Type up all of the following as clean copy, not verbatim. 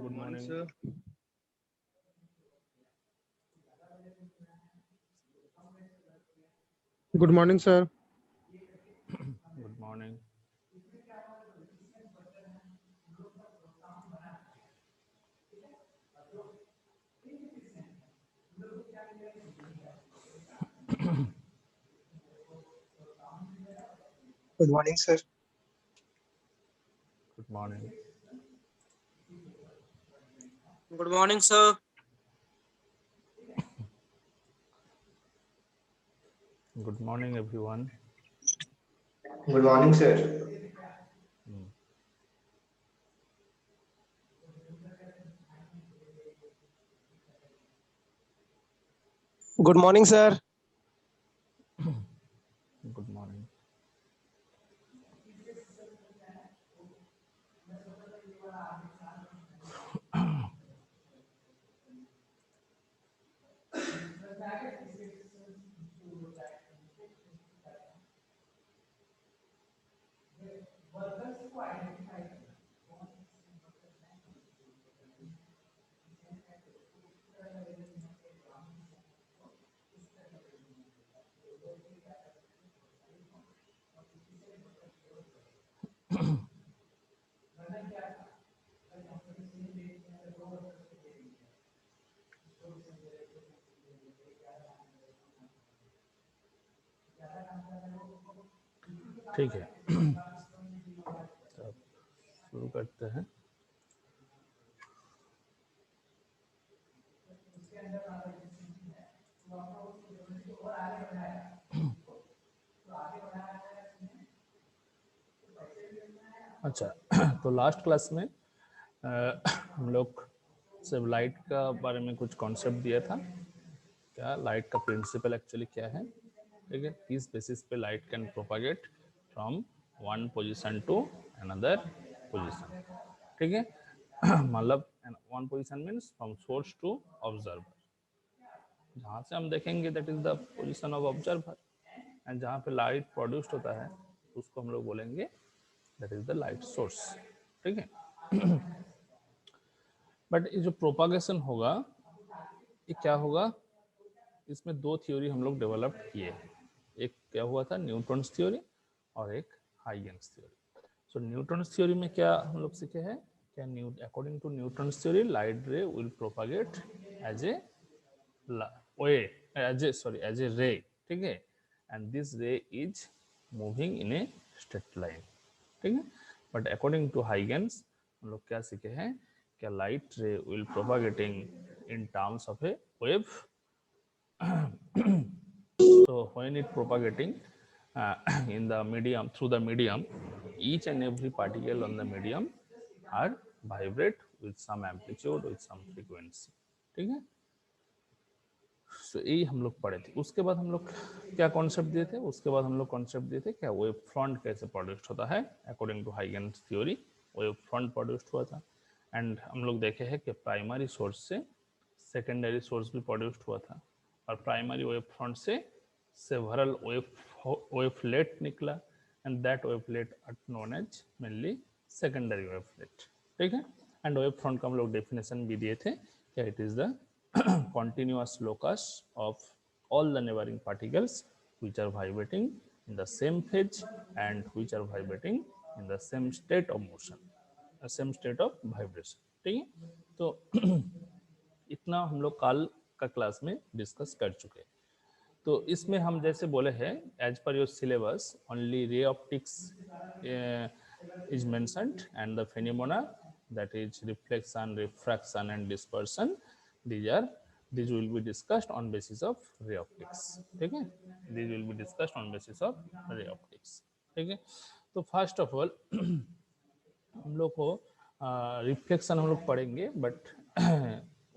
Good Morning, morning. sir. Good morning, sir. Good morning. Good morning, sir. Good morning. Good morning, sir. Good morning, everyone. Good morning, sir. Hmm. Good morning, sir. Good morning. ठीक है, तो शुरू करते हैं। अच्छा, तो last class में हम लोग सिर्फ लाइट का बारे में कुछ कॉन्सेप्ट दिया था। क्या लाइट का प्रिंसिपल एक्चुअली क्या है, ठीक है। किस बेसिस पे light can propagate from one position to another position, ठीक है। मतलब one position means from source to observer. जहाँ से हम देखेंगे that is the position of observer, and जहाँ पे लाइट प्रोड्यूस्ड होता है उसको हम लोग बोलेंगे that is the light source, ठीक है। बट ये जो प्रोपागेशन होगा ये क्या होगा, इसमें दो थ्योरी हम लोग डेवलप किए। एक क्या हुआ था, न्यूटन्स थ्योरी, और एक Huygens theory. So Newton's theory में क्या हम लोग सीखे हैं, क्या according to Newton's theory light ray will propagate as a as a ray, ठीक है, and this ray is moving in a straight line, ठीक है। बट अकॉर्डिंग टू हाइगेन्स हम लोग क्या सीखे हैं, क्या light ray will propagating in terms of a wave. So when it propagating in the medium, through the medium, each and every particle on the medium are vibrate with some amplitude, with some frequency, ठीक है। सो यही हम लोग पढ़े थे। उसके बाद हम लोग क्या कॉन्सेप्ट दिए थे, उसके बाद हम लोग कॉन्सेप्ट दिए थे क्या वेव फ्रंट कैसे प्रोड्यूस्ड होता है according to Huygens theory. Wave front produced हुआ था, एंड हम लोग देखे हैं कि प्राइमरी सोर्स से सेकेंडरी सोर्स भी प्रोड्यूस्ड हुआ था, और प्राइमरी वेव फ्रंट से सेवरल वेवलेट निकला, and that wavelet are known as mainly secondary wavelet, ठीक है। एंड वेव फ्रंट का हम लोग डेफिनेशन भी दिए थे क्या it is the continuous locus of all the neighboring particles which are vibrating in the same phase and which are vibrating in the same state of motion, the same state of vibration, ठीक है। तो इतना हम लोग कल का class में discuss कर चुके हैं। तो इसमें हम जैसे बोले हैं as per your syllabus only ray optics is mentioned and the phenomena that is reflection, refraction and dispersion, these will be discussed on basis of ray optics, ठीक है। these will be discussed on basis of ray optics, ठीक है। तो first of all हम लोग को reflection हम लोग पढ़ेंगे, बट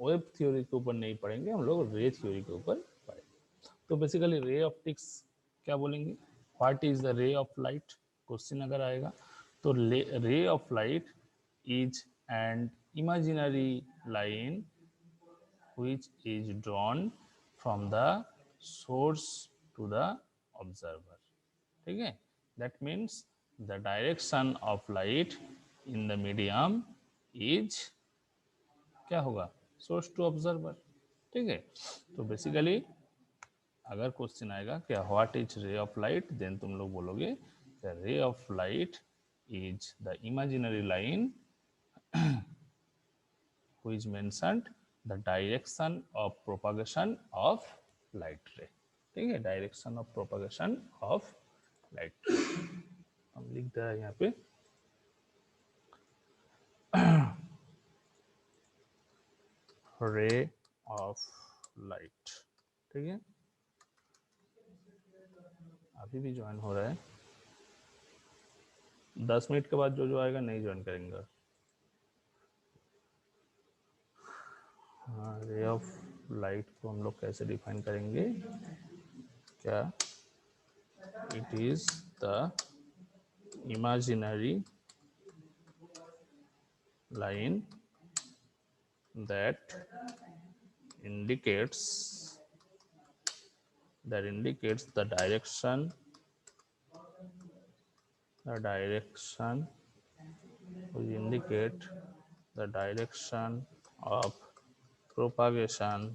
वेब थ्योरी के ऊपर नहीं पढ़ेंगे, हम लोग रे थ्योरी के ऊपर पढ़ेंगे। तो बेसिकली रे ऑप्टिक्स क्या बोलेंगे, व्हाट इज द रे ऑफ लाइट, क्वेश्चन अगर आएगा तो रे of light is an imaginary line which is drawn from the source to the observer, ठीक है। that means the direction of light in the medium is क्या होगा, source to observer, ठीक है। तो बेसिकली अगर क्वेश्चन आएगा क्या what is ray of light, then तुम लोग बोलोगे ray of light is the imaginary line which mentioned the direction of propagation of light ray, ठीक है, direction of propagation of light रे। हम लिख दे रहे हैं यहाँ पे रे ऑफ लाइट, ठीक है। अभी भी ज्वाइन हो रहा है, 10 मिनट के बाद जो जो आएगा नहीं ज्वाइन करेंगे। हाँ, रे ऑफ लाइट को हम लोग कैसे डिफाइन करेंगे, क्या, it is the imaginary line that indicates the direction will indicate the direction of propagation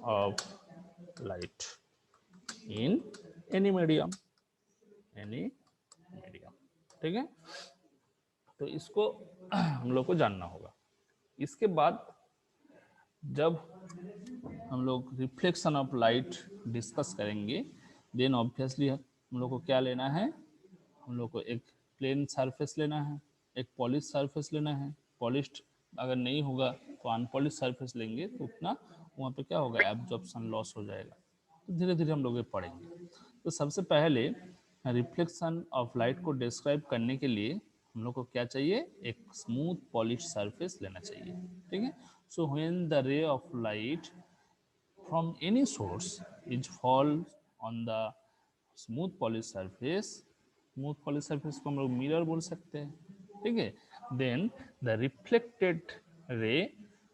of light in any medium, ठीक है। तो इसको हम लोग को जानना होगा। इसके बाद जब हम लोग रिफ्लेक्शन ऑफ लाइट डिस्कस करेंगे, देन ऑब्वियसली हम लोग को क्या लेना है, हम लोग को एक प्लेन सरफेस लेना है, एक पॉलिश सरफेस लेना है। पॉलिश्ड अगर नहीं होगा तो अनपॉलिश सरफेस लेंगे, तो उतना वहाँ पे क्या होगा, एब्जॉर्प्शन लॉस हो जाएगा। तो धीरे धीरे हम लोग ये पढ़ेंगे। तो सबसे पहले रिफ्लेक्शन ऑफ लाइट को डिस्क्राइब करने के लिए हम लोग को क्या चाहिए, एक स्मूथ पॉलिश सरफेस लेना चाहिए, ठीक है। सो व्हेन द रे of light from any source is fall on the smooth polished surface, smooth polished surface को हम लोग मिरर बोल सकते हैं, ठीक है। then the reflected ray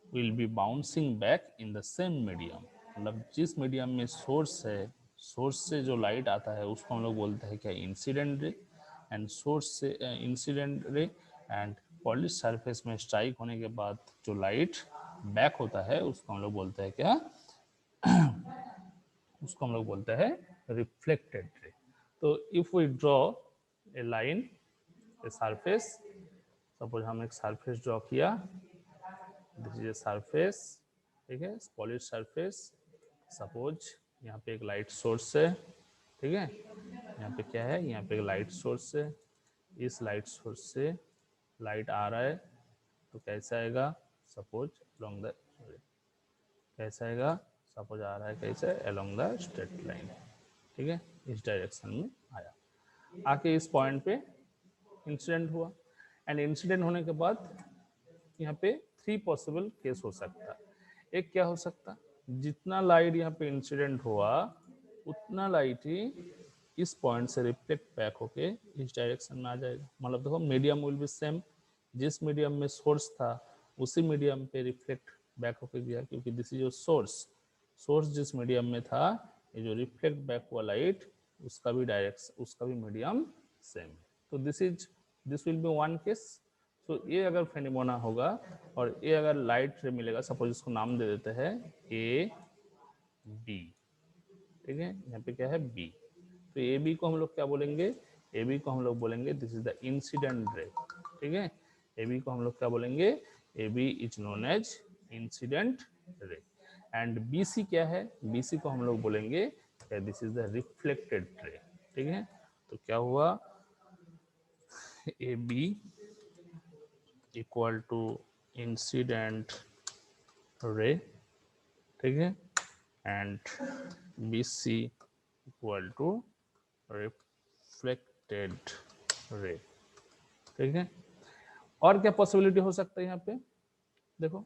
will be bouncing back in the same medium, मतलब जिस मीडियम में सोर्स है, सोर्स से जो लाइट आता है उसको हम लोग बोलते हैं क्या, इंसिडेंट रे। एंड सोर्स से incident ray and polish surface में स्ट्राइक होने के बाद जो लाइट बैक होता है उसको हम लोग बोलते हैं क्या, उसको हम लोग बोलते हैं रिफ्लेक्टेड रे। तो if we draw a line, a surface, suppose हम एक सरफेस ड्रॉ किया, दिस इज ए सरफेस, ठीक है, पॉलिश सरफेस। सपोज यहाँ पे एक लाइट सोर्स है, ठीक है, यहाँ पे क्या है, यहाँ पे एक लाइट सोर्स है। इस लाइट सोर्स से लाइट आ रहा है तो कैसा आएगा, सपोज अलोंग द, कैसा आएगा, सपोज आ रहा है कैसे, अलोंग द स्ट्रेट लाइन, ठीक है, इस डायरेक्शन में आया, आके इस पॉइंट पे इंसिडेंट हुआ। एंड इंसिडेंट होने के बाद यहाँ पे 3 पॉसिबल केस हो सकता है। एक क्या हो सकता, जितना लाइट यहाँ पे इंसिडेंट हुआ उतना लाइट ही इस पॉइंट से रिफ्लेक्ट बैक होके इस डायरेक्शन में आ जाएगा। मतलब देखो मीडियम विल बी सेम, जिस मीडियम में सोर्स था उसी मीडियम पे रिफ्लेक्ट बैक होके गया, क्योंकि दिस इज योर सोर्स जिस मीडियम में था, ये जो रिफ्लेक्ट बैक हुआ लाइट उसका भी डायरेक्शन, उसका भी मीडियम सेम। तो this will B one case. तो ये अगर फेनोमेना होगा और ये अगर लाइट रे मिलेगा, सपोज इसको नाम दे देते हैं ए बी, ठीक है, यहाँ पे क्या है बी। तो ए बी को हम लोग क्या बोलेंगे, ए बी को हम लोग बोलेंगे this is the incident ray, ठीक है। ए बी को हम लोग क्या बोलेंगे, A B is known as incident ray. And B C क्या है, बी सी को हम लोग बोलेंगे this is the reflected ray, ठीक है। तो क्या हुआ, A B equal to incident ray, ठीक है, and B C equal to reflected ray, ठीक है। और क्या पॉसिबिलिटी हो सकता है यहाँ पे, देखो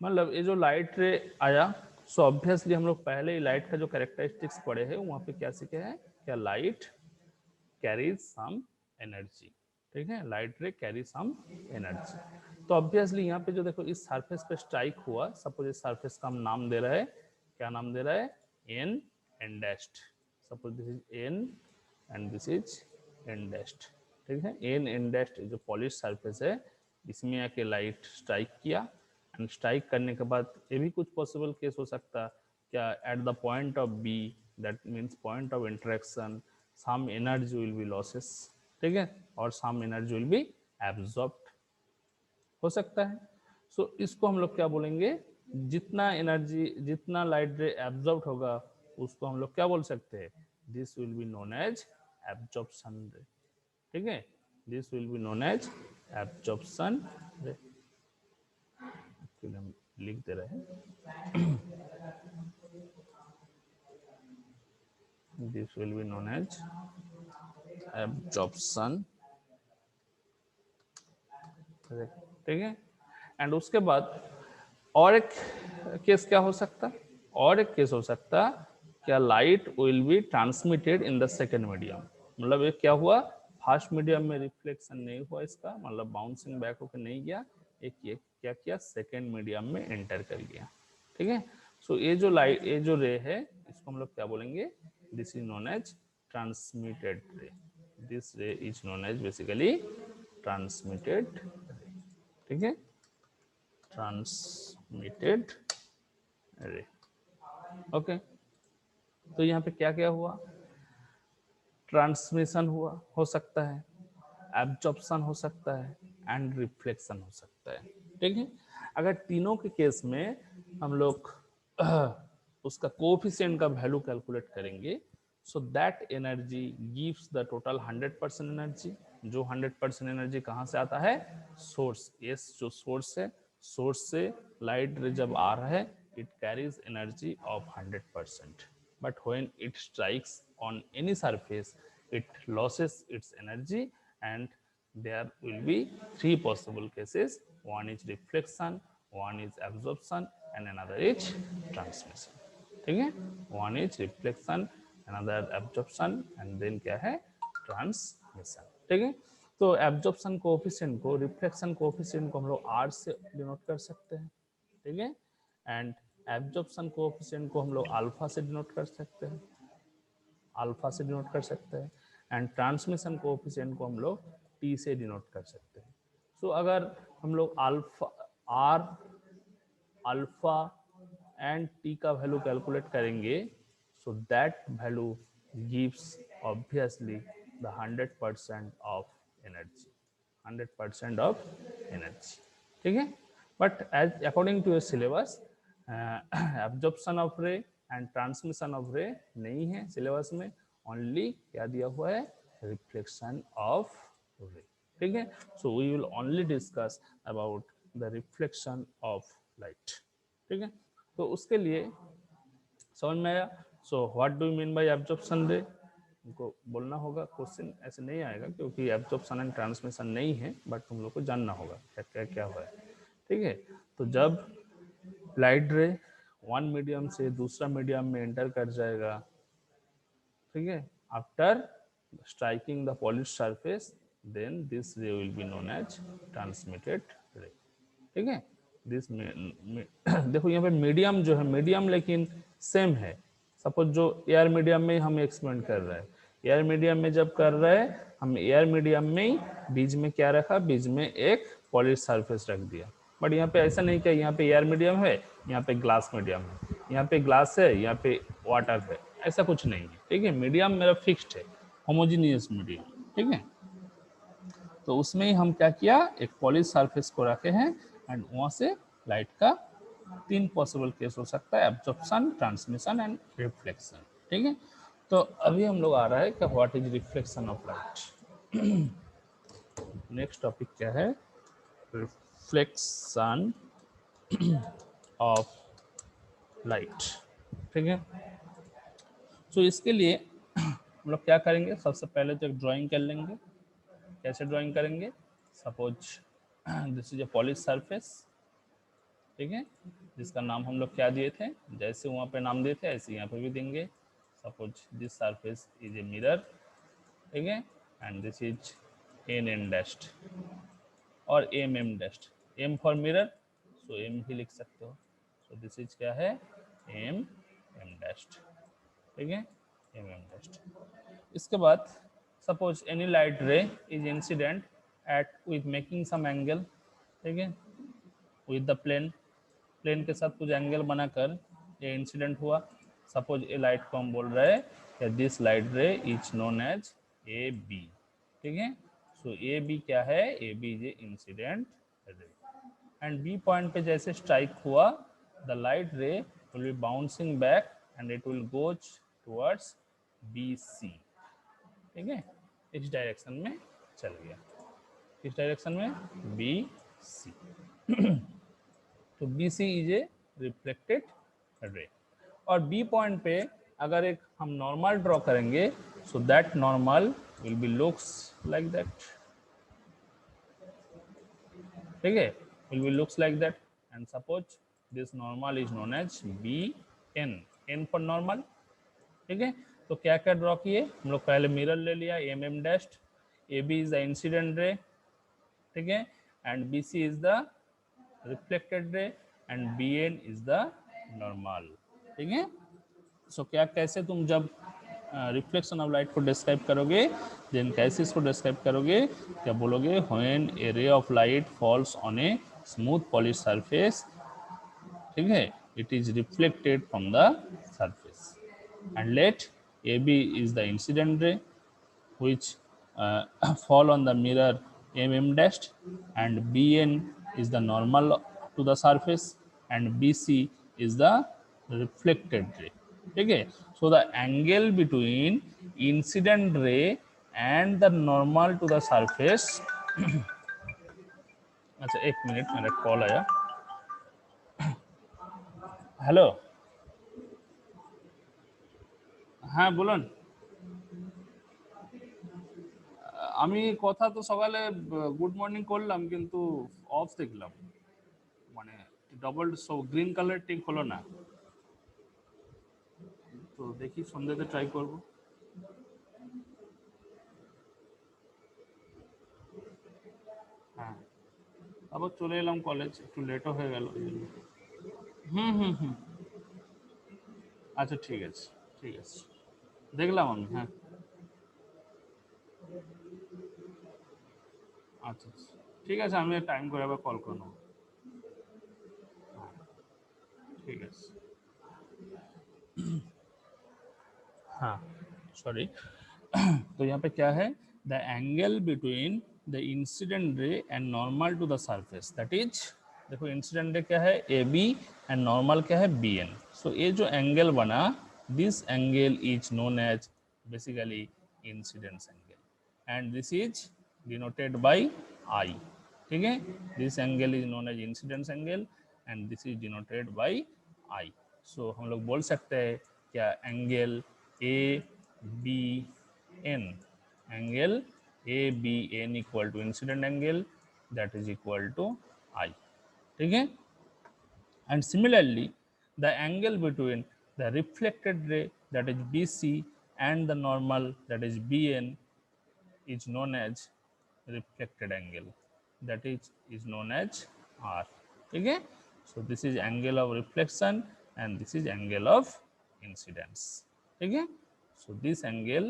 मतलब ये जो लाइट रे आया, सो ऑब्वियसली हम लोग पहले ही लाइट का जो कैरेक्टरिस्टिक्स पढ़े हैं वहाँ पे क्या सीखे हैं, क्या लाइट कैरीज सम एनर्जी, ठीक है, light ray carry some energy. तो ऑब्वियसली यहाँ पे जो देखो इस सरफेस पे स्ट्राइक हुआ, सपोज इस सरफेस का हम नाम दे रहा है, क्या नाम दे रहा है, N N dashed, suppose this is N and this is N dashed, ठीक है। एन एन डैश्ड जो पॉलिश सरफेस है इसमें आके लाइट स्ट्राइक किया, एंड स्ट्राइक करने के बाद ये भी कुछ पॉसिबल केस हो सकता है क्या, at the point of B, that means point of interaction, some energy will be losses, ठीक है, और some energy will be absorbed हो सकता है। सो इसको हम लोग क्या बोलेंगे, जितना एनर्जी, जितना लाइट रे एब्जॉर्ब होगा उसको हम लोग क्या बोल सकते हैं, this will be known as absorption ray, ठीक है, this will be known as absorption ray. हम लिख दे रहे हैं, this will be known as absorption, ठीक है। एंड उसके बाद और एक केस क्या हो सकता, और एक केस हो सकता क्या, light will be transmitted in the second medium, मतलब ये क्या हुआ, फर्स्ट मीडियम में रिफ्लेक्शन नहीं हुआ इसका, मतलब बाउंसिंग बैक होकर नहीं गया, एक ये क्या किया, सेकेंड मीडियम में एंटर कर गया, ठीक है। सो ये जो लाइट, ये जो रे है, इसको हम लोग क्या बोलेंगे, this is known as transmitted ray, this ray is known as basically transmitted ray, ठीक है, ट्रांसमिटेड रे। ओके, तो यहाँ पे क्या क्या हुआ, ट्रांसमिशन हुआ हो सकता है, एब्जॉर्प्शन हो सकता है, एंड रिफ्लेक्शन हो सकता है, ठीक है। अगर तीनों के केस में हम लोग उसका कोएफिशिएंट का वैल्यू कैलकुलेट करेंगे, so that energy gives the total 100% energy, जो 100% एनर्जी कहाँ से आता है, सोर्स, एस जो सोर्स है, सोर्स से लाइट रे जब आ रहा है, it carries energy of 100%, but when it strikes on any surface it loses its energy, and there will be three possible cases, one is reflection, one is absorption, and another is transmission, ठीक है, one is reflection, another absorption, and then क्या है, transmission, ठीक है। तो absorption coefficient को, reflection coefficient को हम लोग R से डिनोट कर सकते हैं, ठीक है, एंड एब्जॉर्प्शन कोएफिशिएंट को हम लोग अल्फा से डिनोट कर सकते हैं, अल्फा से डिनोट कर सकते हैं, एंड ट्रांसमिशन कोएफिशिएंट को हम लोग टी से डिनोट कर सकते हैं। सो अगर हम लोग alpha, R, alpha and T का वैल्यू कैलकुलेट करेंगे, so that value gives obviously the 100% of energy, 100% of energy, ठीक है। But as according to your syllabus, absorption of ray and transmission of ray नहीं है सिलेबस में, only क्या दिया हुआ है, रिफ्लेक्शन ऑफ रे, ठीक है। So we will only discuss about the reflection of light, ठीक है। तो उसके लिए समझ में आया, so what do you mean by absorption ray, उनको बोलना होगा, क्वेश्चन ऐसे नहीं आएगा क्योंकि एब्जॉर्प्शन एंड ट्रांसमिशन नहीं है, बट तुम लोग को जानना होगा क्या क्या क्या हुआ है, ठीक है। तो जब लाइट रे वन मीडियम से दूसरा मीडियम में एंटर कर जाएगा, ठीक है, after striking the polish surface, then this ray will be known as transmitted ray, ठीक है। दिस देखो यहाँ पे मीडियम जो है, मीडियम लेकिन सेम है, सपोज जो एयर मीडियम में हम एक्सपेरिमेंट कर रहे हैं, एयर मीडियम में जब कर रहे हैं, हम एयर मीडियम में ही बीच में क्या रखा, बीच में एक पॉलिश सरफेस रख दिया, बट यहाँ पे ऐसा नहीं कि यहाँ पे एयर मीडियम है, यहाँ पे ग्लास मीडियम है, यहाँ पे ग्लास है, यहाँ पे वाटर है, ऐसा कुछ नहीं है, ठीक है। मीडियम मेरा फिक्स्ड है, होमोजीनियस मीडियम, ठीक है। तो उसमें ही हम क्या किया, एक पॉलिश सरफेस को रखे हैं, एंड वहां से लाइट का तीन पॉसिबल केस हो सकता है, एब्जॉर्प्शन, ट्रांसमिशन एंड रिफ्लेक्शन, ठीक है। तो अभी हम लोग आ रहा है कि what is reflection of light. Next topic क्या है, रिफ्लेक्शन ऑफ लाइट, ठीक है। तो इसके लिए हम लोग क्या करेंगे, सबसे पहले तो एक ड्राइंग कर लेंगे, कैसे ड्राइंग करेंगे, suppose this is A polish surface, ठीक है, जिसका नाम हम लोग क्या दिए थे, जैसे वहाँ पे नाम दिए थे ऐसे यहाँ पे भी देंगे, suppose this surface is a mirror, ठीक है, and this is N N dashed और M M dashed, M for mirror, so M ही लिख सकते हो, सो दिस इज क्या है, एम एम डैश्ड, ठीक है, एम एम डैश्ड। इसके बाद suppose any light ray is incident at with making some angle, ठीक है, विद द प्लेन, प्लेन के साथ कुछ एंगल बनाकर ये इंसिडेंट हुआ। सपोज ए लाइट को हम बोल रहे हैं कि this light ray is known as A B, ठीक है। सो ए बी क्या है, A B is a incident ray, and B point पे जैसे स्ट्राइक हुआ, the light ray will be bouncing back and it will goes towards B C, ठीक है, इस डायरेक्शन में चल गया, किस डायरेक्शन में, बी सी। तो B C is a reflected ray, और बी पॉइंट पे अगर एक हम नॉर्मल ड्रॉ करेंगे, so that normal will be looks like that, ठीक है, will be looks like that, and suppose this normal is known as B N, N for normal, ठीक है। तो क्या क्या ड्रॉ किए हम लोग, पहले मिरर ले लिया M M dashed, A B is the incident ray, ठीक है, and B C is the reflected ray, and B N is the normal, ठीक है। सो क्या कैसे तुम जब रिफ्लेक्शन ऑफ लाइट को डिस्क्राइब करोगे, देन कैसे इसको डिस्क्राइब करोगे, क्या बोलोगे, when a ray of light falls on a smooth polish surface, ठीक है, it is reflected from the surface, and let A B is the incident ray which fall on the mirror mm dashed, and bn is the normal to the surface, and bc is the reflected ray, ठीक है। so the angle between incident ray and the normal to the surface अच्छा एक minute, मेरा call आया, hello, হ্যাঁ বলুন। আমি কথা তো সকালে গুড মর্নিং করলাম, কিন্তু অফ দেখলাম, মানে ডবল গ্রিন কালার টিক হলো না, তো দেখি সন্ধ্যাতে ট্রাই করব। হ্যাঁ, তারপর চলে এলাম কলেজ, একটু লেটও হয়ে গেল। হুম হুম হুম, আচ্ছা ঠিক আছে, ঠিক আছে, দেখলাম আমি, হ্যাঁ আচ্ছা আচ্ছা, ঠিক আছে, আমি টাইম করে আবার কল করে নেবো, ঠিক আছে। हाँ सॉरी, तो यहाँ पे क्या है, the angle between the incident ray and normal to the surface, that is, देखो इंसिडेंट रे क्या है ए बी, एंड नॉर्मल क्या है बी एन। सो ये जो एंगल बना, this angle is known as basically incidence angle, and this is denoted by I, ठीक है, this angle is known as incidence angle and this is denoted by I. So हम लोग बोल सकते हैं क्या, angle A B N, angle A B N equal to incident angle, that is equal to I, ठीक है। And similarly the angle between the reflected ray that is B C and the normal that is B N is known as reflected angle, that is known as R, ठीक है। so this is angle of reflection and this is angle of incidence, ठीक है। so this angle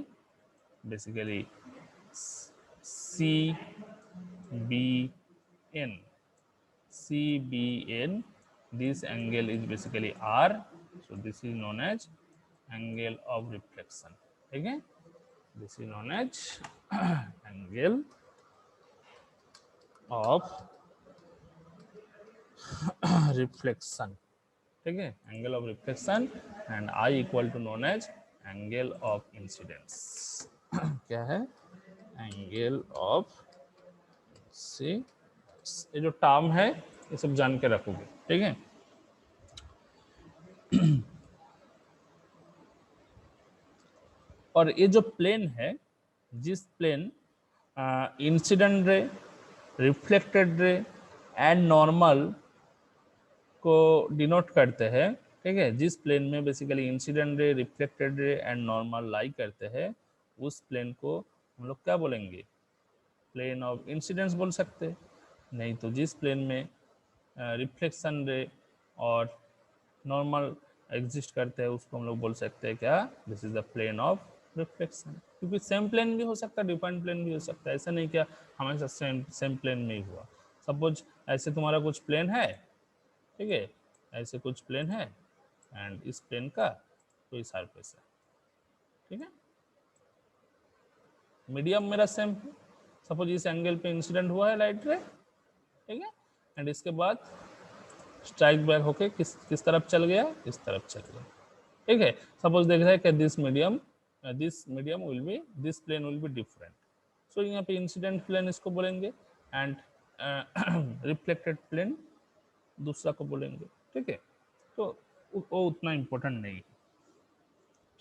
basically C B N, C B N, this angle is basically R, so this is known as angle of reflection, ठीक है, this is known as angle of reflection, ठीक है, angle of reflection, and I equal to known as angle of incidence। क्या है, angle of, से ये जो term है ये सब जान के रखोगे, ठीक है। और ये जो प्लेन है, जिस plane incident ray, reflected ray and normal को डिनोट करते हैं, ठीक है, जिस प्लेन में basically incident ray, reflected ray and normal lie करते हैं, उस प्लेन को हम लोग क्या बोलेंगे, प्लेन ऑफ इंसिडेंस बोल सकते हैं। नहीं तो जिस प्लेन में रिफ्लेक्शन रे और नॉर्मल एग्जिस्ट करते हैं, उसको हम लोग बोल सकते हैं क्या, this is the plane of reflection, क्योंकि सेम प्लेन भी हो सकता है, डिफरेंट प्लेन भी हो सकता है, ऐसा नहीं क्या हमेशा सेम प्लेन में ही हुआ। सपोज ऐसे तुम्हारा कुछ प्लेन है, ठीक है, ऐसे कुछ प्लेन है एंड इस प्लेन का कोई सरफेस है, ठीक है। मीडियम मेरा सेम है, सपोज इस एंगल पे इंसिडेंट हुआ है लाइट रे, ठीक है, एंड इसके बाद स्ट्राइक बैक होके किस तरफ चल गया, इस तरफ चल गया, ठीक है। सपोज देख रहा है कि this medium will be, this plane will be different, so यहाँ पे इंसिडेंट प्लेन इसको बोलेंगे एंड रिफ्लेक्टेड प्लेन दूसरा को बोलेंगे, ठीक है। तो वो उतना इम्पोर्टेंट नहीं है।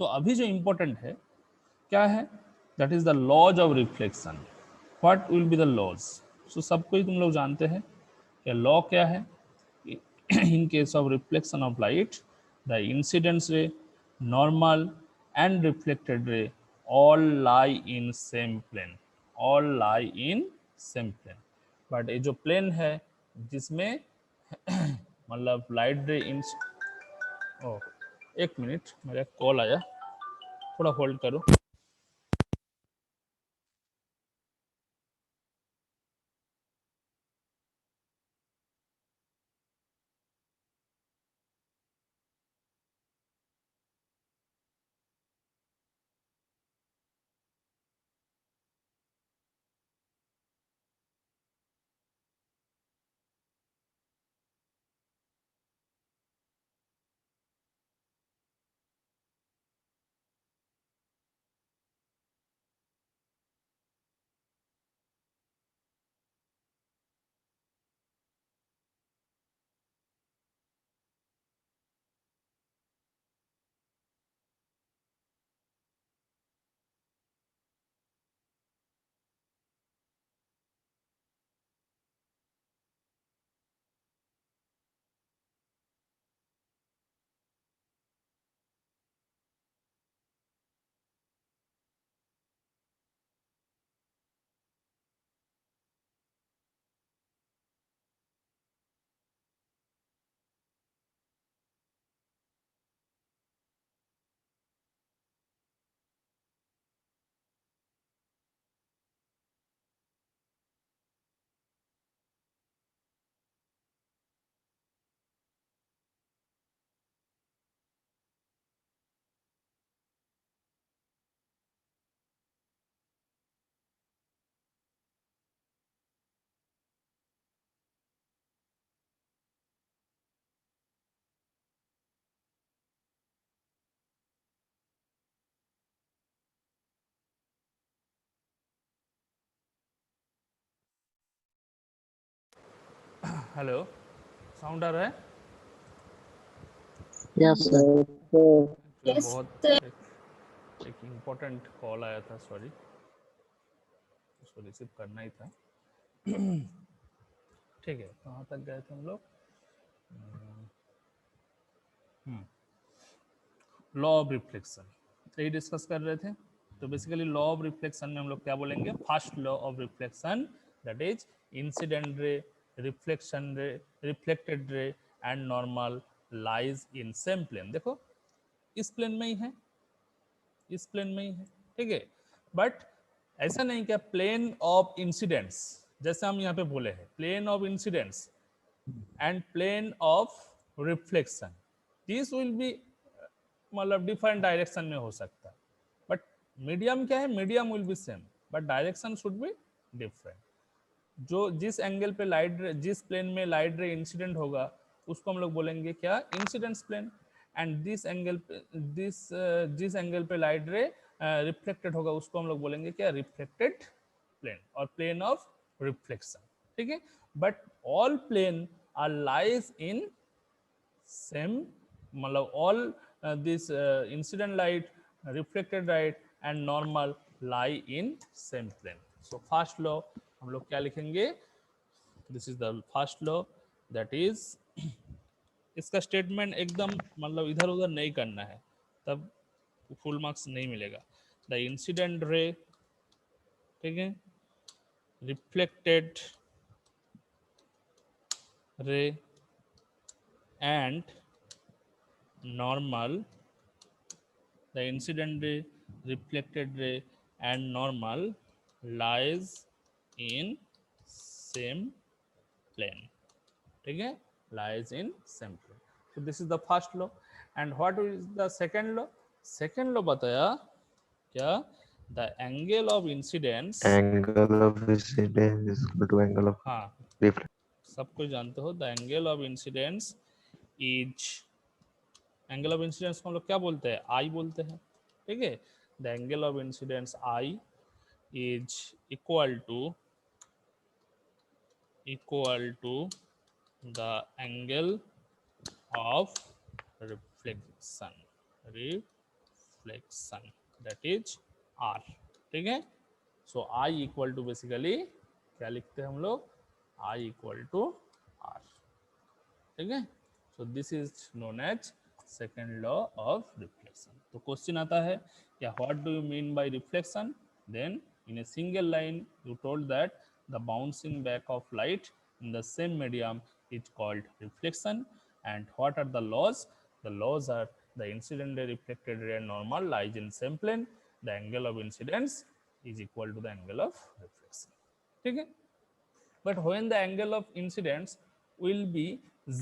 तो अभी जो इम्पोर्टेंट है क्या है, that is the laws of reflection. What will be the laws? So सबको ही तुम लोग जानते हैं कि लॉ क्या है। in case of reflection of light, the incidence ray, normal and reflected ray all lie in same plane, all lie in same plane। but ये जो प्लेन है जिसमें मतलब लाइट रे इन, ओ एक मिनट मेरा कॉल आया, थोड़ा होल्ड करो। हेलो, साउंड आ रहा है? Yes, sir. Actually, बहुत एक इम्पोर्टेंट कॉल आया था, सॉरी, उसको रिसीव करना ही था। ठीक है, कहाँ तक गए थे हम लोग? लॉ ऑफ रिफ्लेक्शन यही डिस्कस कर रहे थे। तो बेसिकली लॉ ऑफ रिफ्लेक्शन में हम लोग क्या बोलेंगे? First law of reflection that is incident ray, reflection ray, reflected ray and normal lies in same plane. देखो इस प्लेन में ही है, इस प्लेन में ही है, ठीक है। बट ऐसा नहीं क्या प्लेन ऑफ इंसिडेंट्स, जैसे हम यहाँ पे बोले हैं plane of incidents and plane of reflection, this will be मतलब डिफरेंट डायरेक्शन में हो सकता है। बट मीडियम क्या है? Medium will be same but direction should be different. जो जिस एंगल पे लाइट रे, जिस प्लेन में लाइट रे इंसिडेंट होगा उसको हम लोग बोलेंगे क्या? Incidence plane. And this angle पे जिस एंगल पे लाइट रे रिफ्लेक्टेड होगा उसको हम लोग बोलेंगे क्या? रिफ्लेक्टेड प्लेन और प्लेन ऑफ रिफ्लेक्शन, ठीक है। But all plane are lies in same, मतलब all this incident light, reflected light and normal lie in same plane. So first law हम लोग क्या लिखेंगे? This is the first law that is, इसका statement एकदम मतलब इधर उधर नहीं करना है, तब फुल मार्क्स नहीं मिलेगा। द इंसिडेंट रे, ठीक है, reflected ray and normal, the incident ray, reflected ray and normal lies in same plane, ठीक है, lies in same plane. So this is the first law. And what is the second law? Second law बताया क्या, the angle of incidence, Angle of incidence is equal to angle of हाँ reflection. सब कुछ जानते हो, the angle of incidence is, angle of incidence को हम लोग क्या बोलते हैं, आई बोलते हैं, ठीक है, the angle of incidence i is equal to the angle of reflection that is r, ठीक है। So i equal to basically क्या लिखते हैं हम लोग, आई इक्वल टू आर, ठीक है। So this is known as second law of reflection. तो क्वेश्चन आता है क्या, what do you mean by reflection, then in a single line you told that the bouncing back of light in the same medium is called reflection. And what are the laws? The laws are the incident ray, reflected ray and normal lies in same plane. The angle of incidence is equal to the angle of reflection, ठीक है। But when the angle of incidence will be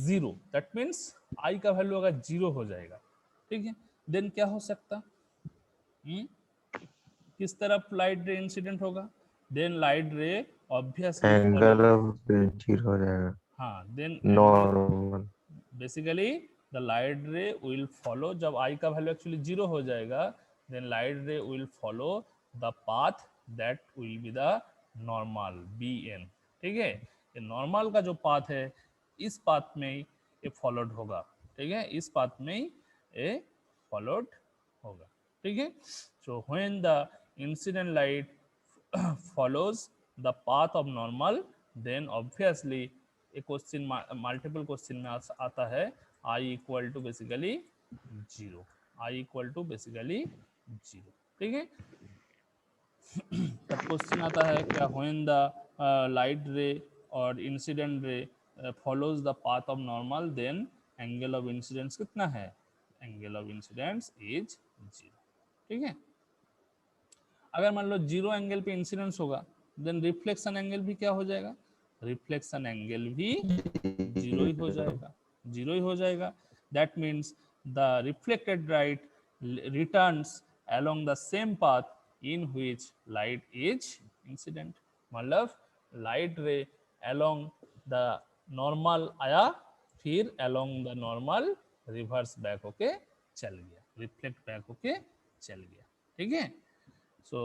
zero, that means I का value अगर zero हो जाएगा, ठीक है, then क्या हो सकता, किस तरफ लाइट रे इंसिडेंट होगा, then light ray obviously follow, Angle of zero हो जाएगा. हाँ then Normal. Basically the light ray will follow, जब आई का वैल्यू एक्चुअली जीरो हो जाएगा, then light ray will follow the path that will be the normal B N, ठीक है। ये नॉर्मल का जो पाथ है, इस पाथ में ही ये फॉलोड होगा, ठीक है, इस पाथ में ही ये फॉलोड होगा, ठीक है। So when the incident light follows the path of normal, then obviously a question, multiple question में आता है I equal to basically zero, I equal to basically zero, ठीक है। तब क्वेश्चन आता है क्या, when the light ray और incident ray follows the path of normal, then angle of incidence कितना है, angle of incidence is zero, ठीक है। अगर मान लो जीरो एंगल पे इंसिडेंस होगा, देन रिफ्लेक्शन एंगल भी क्या हो जाएगा, रिफ्लेक्शन एंगल भी जीरो ही हो जाएगा, जीरो ही हो जाएगा। That means the reflected light returns along the same path in which light is incident, मतलब light ray along the normal आया, फिर along the normal reverse back होके चल गया, रिफ्लेक्ट बैक होके चल गया, ठीक है। So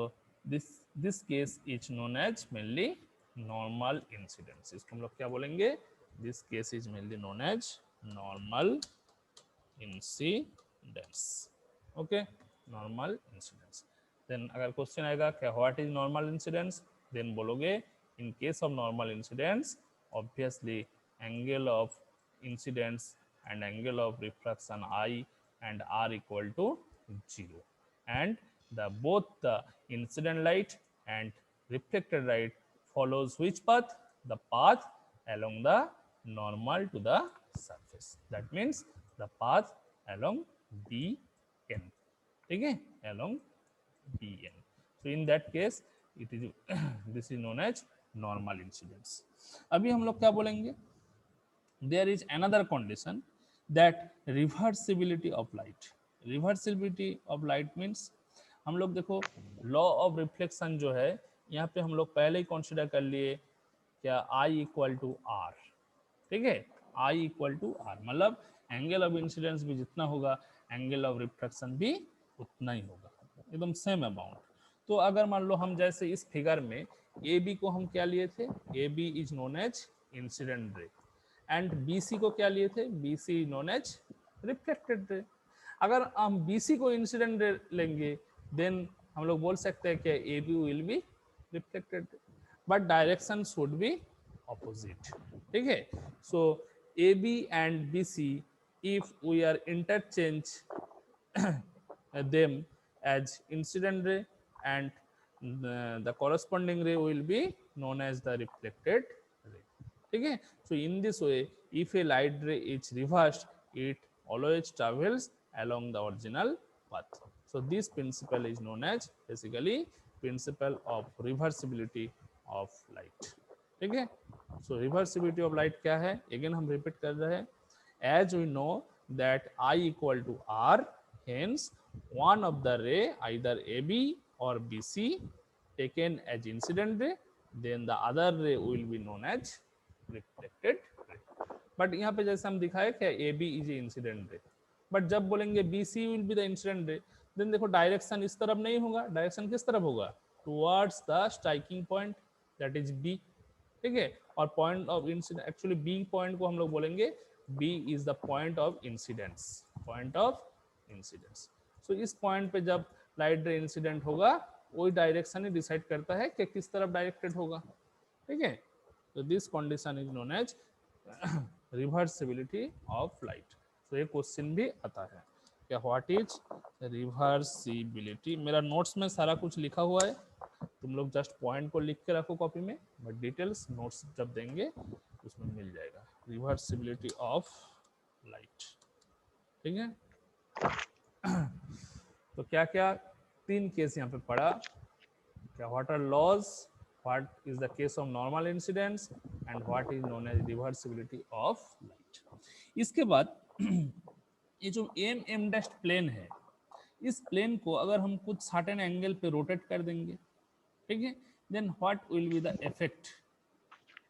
this case is known as mainly normal incidence. इसको हम लोग क्या बोलेंगे, this case is mainly known as normal incidence. Okay, normal incidence. Then अगर क्वेश्चन आएगा क्या what is normal incidence, then बोलोगे in case of normal incidence obviously angle of incidence and angle of refraction I and R equal to 0, and the both the incident light and reflected light follows which path, the path along the normal to the surface, that means the path along bn, ठीक है, along bn. So in that case it is this is known as normal incidence. अभी हम लोग क्या बोलेंगे, there is another condition that reversibility of light, reversibility of light means हम लोग देखो लॉ ऑफ रिफ्लेक्शन जो है, यहाँ पे हम लोग पहले ही कंसीडर कर लिए क्या, आई इक्वल टू आर, ठीक है, आई इक्वल टू आर, मतलब एंगल ऑफ इंसिडेंस भी जितना होगा एंगल ऑफ रिफ्लेक्शन भी उतना ही होगा, एकदम सेम अमाउंट। तो अगर मान लो हम जैसे इस फिगर में ए बी को हम क्या लिए थे, A B is known as incident ray, and B C को क्या लिए थे, B C is known as reflected ray. अगर हम बी सी को इंसिडेंट रे लेंगे, देन हम लोग बोल सकते हैं कि A B will be reflected, but direction should be opposite, ठीक है। So A B and B C, if we are interchange them as incident ray, and the corresponding ray will be known as the reflected ray, ठीक है। So in this way if a light ray is reversed, it always travels along the original path. So this principle is known as basically principle of reversibility of light, ठीक है। सो reversibility of light क्या है, again हम repeat कर रहे हैं, as we know that i equal to r, hence one of the ray either AB or BC taken as incident ray, then the other ray will be known as reflected ray. But यहाँ पे जैसे हम दिखाए क्या, AB is a incident ray, but जब बोलेंगे BC will be the incident ray, then देखो direction इस तरफ नहीं होगा, डायरेक्शन किस तरफ होगा, towards the striking point that is B, ठीक है। और point of incident, actually B point को हम लोग बोलेंगे B is the point of incidence, point of incidence. So इस पॉइंट पे जब लाइट रे इंसिडेंट होगा, वही डायरेक्शन ही डिसाइड करता है कि किस तरफ डायरेक्टेड होगा, ठीक है। तो this condition is known as reversibility of light. तो ये क्वेश्चन भी आता है क्या, व्हाट इज रिवर्सिबिलिटी। मेरा नोट्स में सारा कुछ लिखा हुआ है, तुम लोग जस्ट पॉइंट को लिख के रखो कॉपी में, बट डिटेल्स नोट्स जब देंगे उसमें मिल जाएगा। रिवर्सिबिलिटी ऑफ लाइट, ठीक है। तो क्या क्या तीन केस यहाँ पे पढ़ा क्या, what are laws, what is the case of normal incidents and what is known as reversibility of light. इसके बाद ये जो एम डैश प्लेन है, इस प्लेन को अगर हम कुछ सर्टेन एंगल पे रोटेट कर देंगे, ठीक है, then what will be the effect,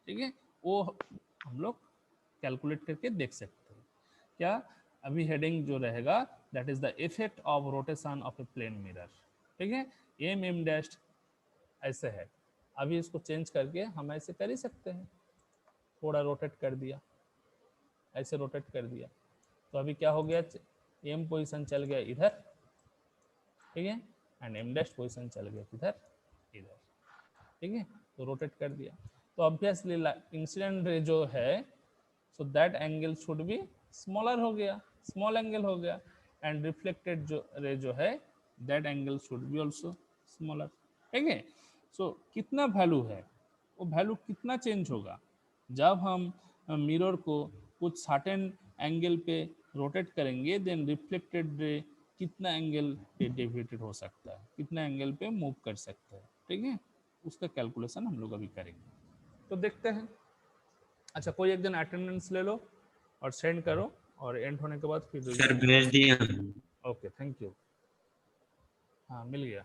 ठीक है, वो हम लोग कैलकुलेट करके देख सकते हैं। क्या, अभी हेडिंग जो रहेगा that is the effect of rotation of a plane mirror, ठीक है। एम डैश ऐसे है, अभी इसको चेंज करके हम ऐसे कर ही सकते हैं, थोड़ा रोटेट कर दिया, ऐसे रोटेट कर दिया, तो अभी क्या हो गया, एम पोजीशन चल गया इधर, ठीक है, एंड एम डैश पोजीशन चल गया किधर, इधर, ठीक है। तो रोटेट कर दिया, तो ऑब्वियसली इंसिडेंट रे जो है, so that angle should be smaller हो गया, स्मॉल एंगल हो गया, एंड रिफ्लेक्टेड जो रे जो है that angle should be also smaller, ठीक है। सो कितना वैल्यू है, वो वैल्यू कितना चेंज होगा जब हम मिरर को कुछ सर्टेन एंगल पे रोटेट करेंगे, देन रिफ्लेक्टेड रे कितना एंगल पे डेविएटेड हो सकता है, कितना एंगल पे मूव कर सकता है, ठीक है। उसका कैलकुलेशन हम लोग अभी करेंगे, तो देखते हैं। अच्छा, कोई एक दिन अटेंडेंस ले लो और सेंड करो, और एंड होने के बाद फिर सर भेज दिया। Okay, thank you. हाँ, मिल गया,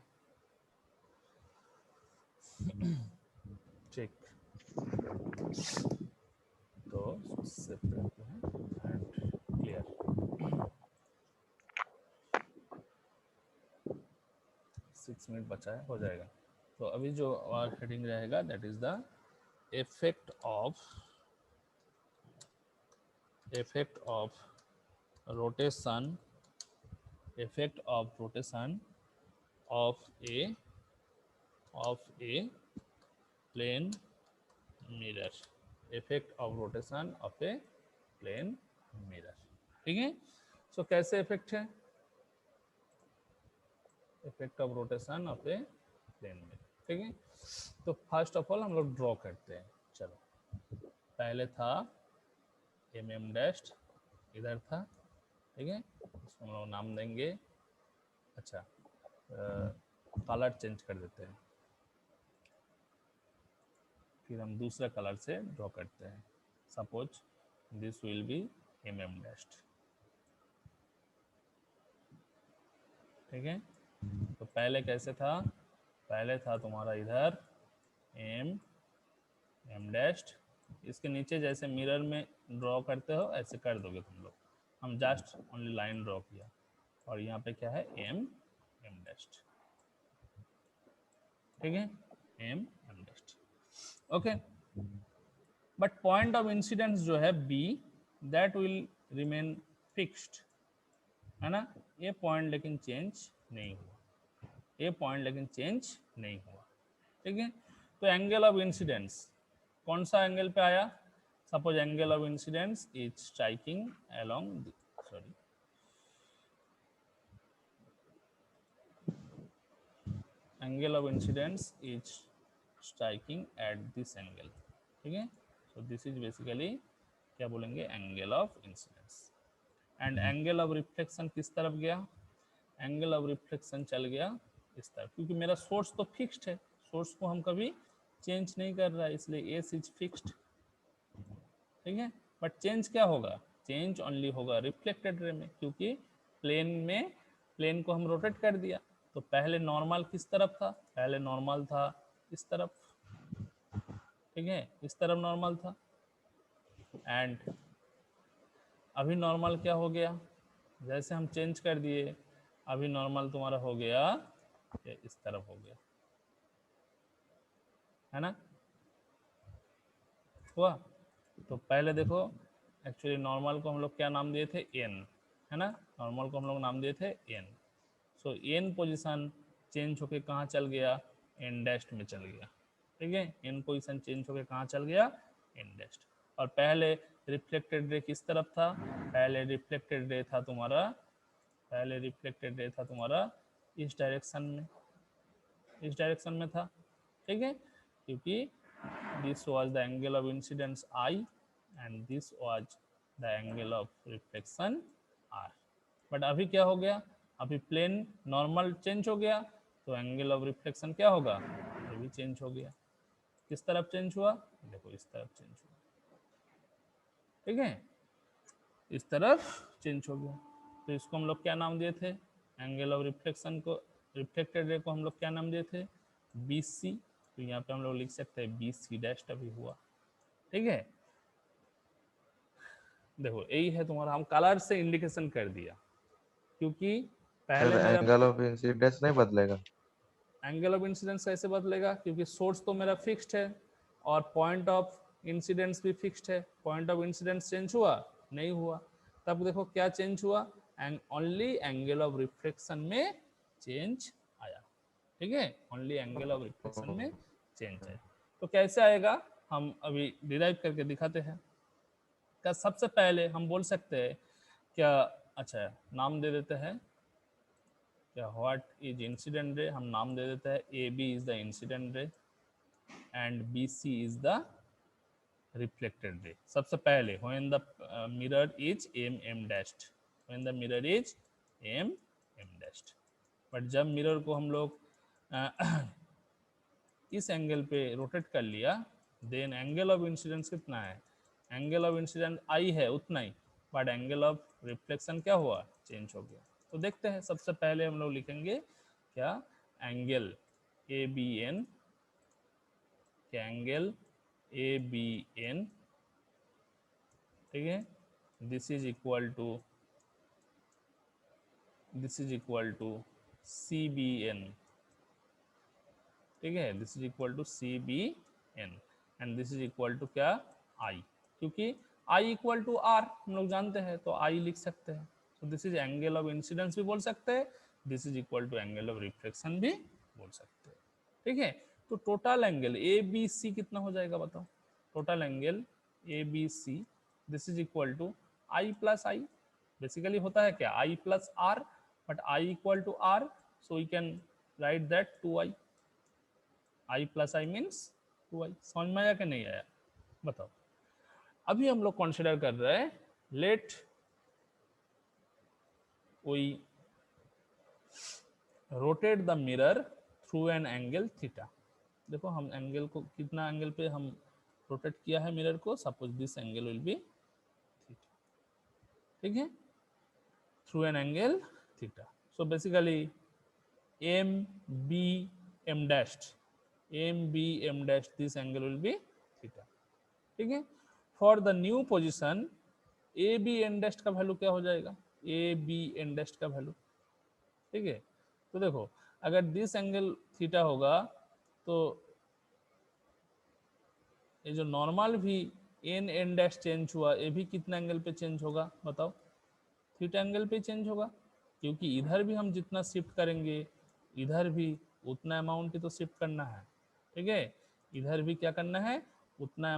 ठीक। तो सेव करते हैं एंड क्लियर। 6 मिनट बचा है, हो जाएगा। तो अभी जो हेडिंग रहेगा that is the effect of rotation, effect of rotation of a plane mirror, effect of rotation of a plane mirror, ठीक है। सो कैसे इफेक्ट है, effect of rotation of a plane mirror, ठीक है। तो फर्स्ट ऑफ ऑल हम लोग draw करते हैं, चलो। पहले था एम डैश, इधर था, ठीक है, इसको हम लोग नाम देंगे, अच्छा कलर चेंज कर देते हैं, फिर हम दूसरा कलर से ड्रॉ करते हैं, suppose this will be M dash, ठीक है। तो पहले कैसे था, पहले था तुम्हारा इधर एम डैश, इसके नीचे जैसे मिरर में ड्रॉ करते हो ऐसे कर दोगे तुम लोग, हम जस्ट ओनली लाइन ड्रॉ किया, और यहाँ पे क्या है एम डैश, ठीक है, M dash, okay. But point of incidence जो है B, that will remain fixed, है ना, ये पॉइंट लेकिन चेंज नहीं हुआ, ये पॉइंट लेकिन चेंज नहीं हुआ, ठीक है। तो एंगल ऑफ इंसिडेंस कौन सा एंगल पे आया, suppose angle of incidence is striking along, sorry, angle of incidence is striking at this angle, ठीक है। सो दिस इज बेसिकली क्या बोलेंगे, angle of incidence, and angle of reflection किस तरफ गया, एंगल ऑफ रिफ्लेक्शन चल गया इस तरफ, क्योंकि मेरा सोर्स तो फिक्स्ड है, सोर्स को हम कभी चेंज नहीं कर रहा है, इसलिए एस इज फिक्स्ड, ठीक है। बट चेंज क्या होगा, चेंज ओनली होगा रिफ्लेक्टेड रे में, क्योंकि प्लेन को हम रोटेट कर दिया। तो पहले नॉर्मल किस तरफ था, पहले नॉर्मल था इस तरफ, ठीक है, इस तरफ नॉर्मल था, एंड अभी नॉर्मल क्या हो गया, जैसे हम चेंज कर दिए अभी नॉर्मल तुम्हारा हो गया ये इस तरफ हो गया, है ना, हुआ। तो पहले देखो एक्चुअली नॉर्मल को हम लोग क्या नाम दिए थे, एन, है ना, नॉर्मल को हम लोग नाम दिए थे एन। सो एन पोजीशन चेंज होके कहाँ चल गया, एन डैश में चल गया, ठीक है, एन पोजीशन चेंज होके कहाँ चल गया, एन डैश। और पहले रिफ्लेक्टेड रे किस तरफ था, पहले रिफ्लेक्टेड रे था तुम्हारा, पहले रिफ्लेक्टेड रे था तुम्हारा इस डायरेक्शन में, इस डायरेक्शन में था, ठीक है, क्योंकि this was the angle of incidence I and this was the angle of reflection R। But अभी क्या हो गया, अभी प्लेन नॉर्मल चेंज हो गया, तो एंगल ऑफ रिफ्लेक्शन क्या होगा, ये भी चेंज हो गया। किस तरफ चेंज हुआ, देखो इस तरफ चेंज हुआ, ठीक है, इस तरफ चेंज हो गया। तो इसको हम लोग क्या नाम दिए थे, एंगल ऑफ रिफ्लेक्शन को, रिफ्लेक्टेड रे को हम लोग क्या नाम दिए थे, बी सी। तो यहाँ पे हम लोग लिख सकते हैं बी सी डैश अभी हुआ, ठीक है। देखो यही है तुम्हारा, हम कलर से इंडिकेशन कर दिया, क्योंकि पहले सर मेरा एंगल ऑफ इंसिडेंस नहीं बदलेगा? एंगल ऑफ इंसिडेंस कैसे बदलेगा, क्योंकि सोर्स तो मेरा फिक्स्ड है और पॉइंट ऑफ इंसिडेंस भी फिक्स्ड है। पॉइंट ऑफ इंसिडेंस चेंज हुआ नहीं हुआ, तब देखो क्या चेंज हुआ, and only angle of reflection में चेंज आया, ठीक है, ओनली एंगल ऑफ रिफ्लेक्शन में चेंज है। तो कैसे आएगा हम अभी डिराइव करके दिखाते हैं। क्या सबसे पहले हम बोल सकते हैं क्या, अच्छा नाम दे देते हैं क्या, व्हाट इज इंसिडेंट रे, हम नाम दे देते हैं A B is the incident ray and B C is the reflected ray. सबसे पहले when the mirror is M M dashed, when the mirror is M M dashed. But जब mirror को हम लोग इस एंगल पे रोटेट कर लिया, देन एंगल ऑफ इंसिडेंस कितना है, एंगल ऑफ इंसिडेंस आई है उतना ही, बट एंगल ऑफ रिफ्लेक्शन क्या हुआ, चेंज हो गया। तो देखते हैं, सबसे पहले हम लोग लिखेंगे क्या, एंगल ए बी एन, क्या एंगल ए बी एन, ठीक है, this is equal to C B N, ठीक है, this is equal to C B N and this is equal to क्या, आई, क्योंकि आई इक्वल टू आर हम लोग जानते हैं, तो आई लिख सकते हैं। तो this is angle of incidence भी बोल सकते हैं, this is equal to angle of reflection भी बोल सकते हैं, ठीक है। तो total angle A B C कितना हो जाएगा बताओ, total angle A B C this is equal to I plus I, basically होता है क्या, I plus R, but I equal to R, so we can write that 2i, I plus I means 2i। समझ में आया कि नहीं आया बताओ। अभी हम लोग कंसिडर कर रहे हैं, let we rotate the mirror through an angle theta. देखो हम एंगल को कितना एंगल पे हम रोटेट किया है मिरर को, suppose this angle will be theta, ठीक है, through an angle theta. So basically M B M dashed, M B M dash this angle will be theta, ठीक है। For the new position A B N dash का value क्या हो जाएगा, A B N dash का value, ठीक है। तो देखो अगर दिस एंगल थीटा होगा तो ये जो नॉर्मल भी एन एन डैश चेंज हुआ, ये भी कितना एंगल पे चेंज होगा बताओ, थीटा एंगल पे चेंज होगा, क्योंकि इधर भी हम जितना शिफ्ट करेंगे इधर भी उतना अमाउंट ही तो शिफ्ट करना है, ठीक है, इधर भी क्या करना है उतना